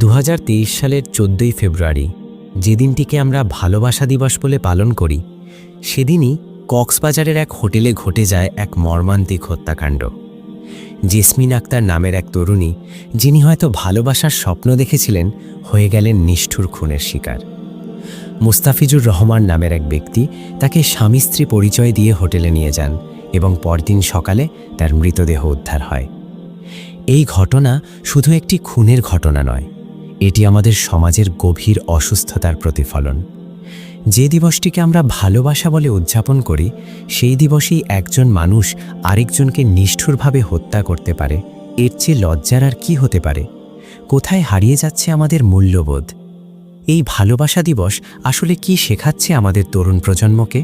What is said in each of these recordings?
2023 সালের 14ই ফেব্রুয়ারি, যে দিনটিকে আমরা ভালোবাসা দিবস বলে পালন করি, সেদিনই কক্সবাজারের এক হোটেলে ঘটে যায় এক মর্মান্তিক হত্যাকাণ্ড। জেসমিন আক্তার নামের এক তরুণী, যিনি হয়তো ভালোবাসার স্বপ্ন দেখেছিলেন, হয়ে গেলেন নিষ্ঠুর খুনের শিকার। মুস্তাফিজুর রহমান নামের এক ব্যক্তি তাকে স্বামী স্ত্রী পরিচয় দিয়ে হোটেলে নিয়ে যান এবং পরদিন সকালে তার মৃতদেহ উদ্ধার হয়। এই ঘটনা শুধু একটি খুনের ঘটনা নয়, এটি আমাদের সমাজের গভীর অসুস্থতার প্রতিফলন। যে দিবসটিকে আমরা ভালোবাসা বলে উদযাপন করি, সেই দিবসেই একজন মানুষ আরেকজনকে নিষ্ঠুরভাবে হত্যা করতে পারে। এর চেয়ে লজ্জার আর কি হতে পারে? কোথায় হারিয়ে যাচ্ছে আমাদের মূল্যবোধ? এই ভালোবাসা দিবস আসলে কি শেখাচ্ছে আমাদের তরুণ প্রজন্মকে?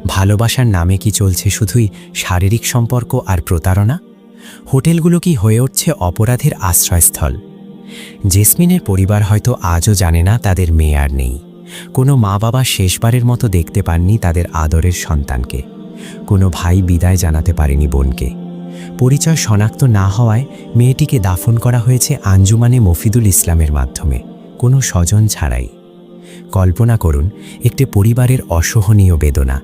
ভালোবাসার নামে কি চলছে শুধুই শারীরিক সম্পর্ক আর প্রতারণা? হোটেলগুলো কি হয়ে উঠছে অপরাধের আশ্রয়স্থল? জেসমিনের পরিবার হয়তো আজও জানে না তাদের মেয়ে আর নেই। কোনো মা বাবা শেষবারের মতো দেখতে পাননি তাদের আদরের সন্তানকে। কোনো ভাই বিদায় জানাতে পারেনি বোনকে। পরিচয় শনাক্ত না হওয়ায় মেয়েটিকে দাফন করা হয়েছে আঞ্জুমানে মফিদুল ইসলামের মাধ্যমে, কোনো স্বজন ছাড়াই। কল্পনা করুন একটি পরিবারের অসহনীয় বেদনা।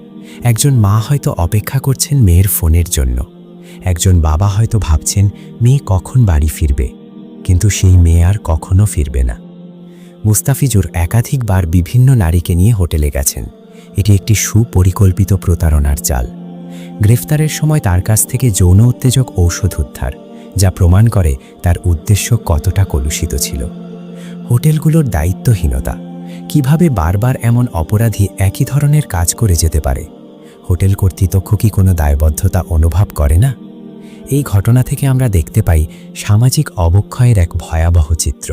একজন মা হয়তো অপেক্ষা করছেন মেয়ের ফোনের জন্য, একজন বাবা হয়তো ভাবছেন মেয়ে কখন বাড়ি ফিরবে, কিন্তু সেই মেয়ে আর কখনো ফিরবে না। মুস্তাফিজুর একাধিকবার বিভিন্ন নারীকে নিয়ে হোটেলে গেছেন। এটি একটি সুপরিকল্পিত প্রতারণার জাল। গ্রেফতারের সময় তার কাছ থেকে যৌন উত্তেজক ঔষধ উদ্ধার, যা প্রমাণ করে তার উদ্দেশ্য কতটা কলুষিত ছিল। হোটেলগুলোর দায়িত্বহীনতা। কিভাবে বারবার এমন অপরাধী একই ধরনের কাজ করে যেতে পারে? হোটেল কর্তৃপক্ষ কি কোনো দায়বদ্ধতা অনুভব করে না? এই ঘটনা থেকে আমরা দেখতে পাই সামাজিক অবক্ষয়ের এক ভয়াবহ চিত্র।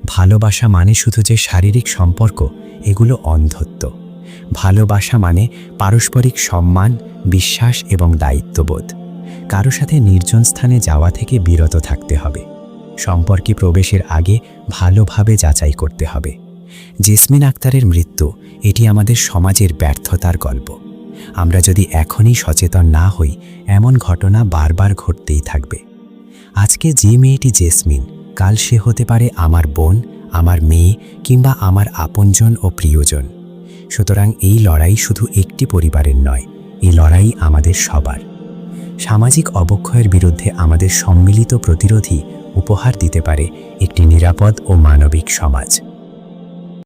ভালোবাসা মানে শুধু যে শারীরিক সম্পর্ক, এগুলো অন্ধত্ব। ভালোবাসা মানে পারস্পরিক সম্মান, বিশ্বাস এবং দায়িত্ববোধ। কারো সাথে নির্জন স্থানে যাওয়া থেকে বিরত থাকতে হবে। সম্পর্কে প্রবেশের আগে ভালোভাবে যাচাই করতে হবে। জেসমিন আক্তারের মৃত্যু, এটি আমাদের সমাজের ব্যর্থতার গল্প। আমরা যদি এখনই সচেতন না হই, এমন ঘটনা বারবার ঘটতেই থাকবে। আজকে যে মেয়েটি জেসমিন, কাল সে হতে পারে আমার বোন, আমার মেয়ে কিংবা আমার আপনজন ও প্রিয়জন। সুতরাং এই লড়াই শুধু একটি পরিবারের নয়, এই লড়াই আমাদের সবার। সামাজিক অবক্ষয়ের বিরুদ্ধে আমাদের সম্মিলিত প্রতিরোধী উপহার দিতে পারে একটি নিরাপদ ও মানবিক সমাজ।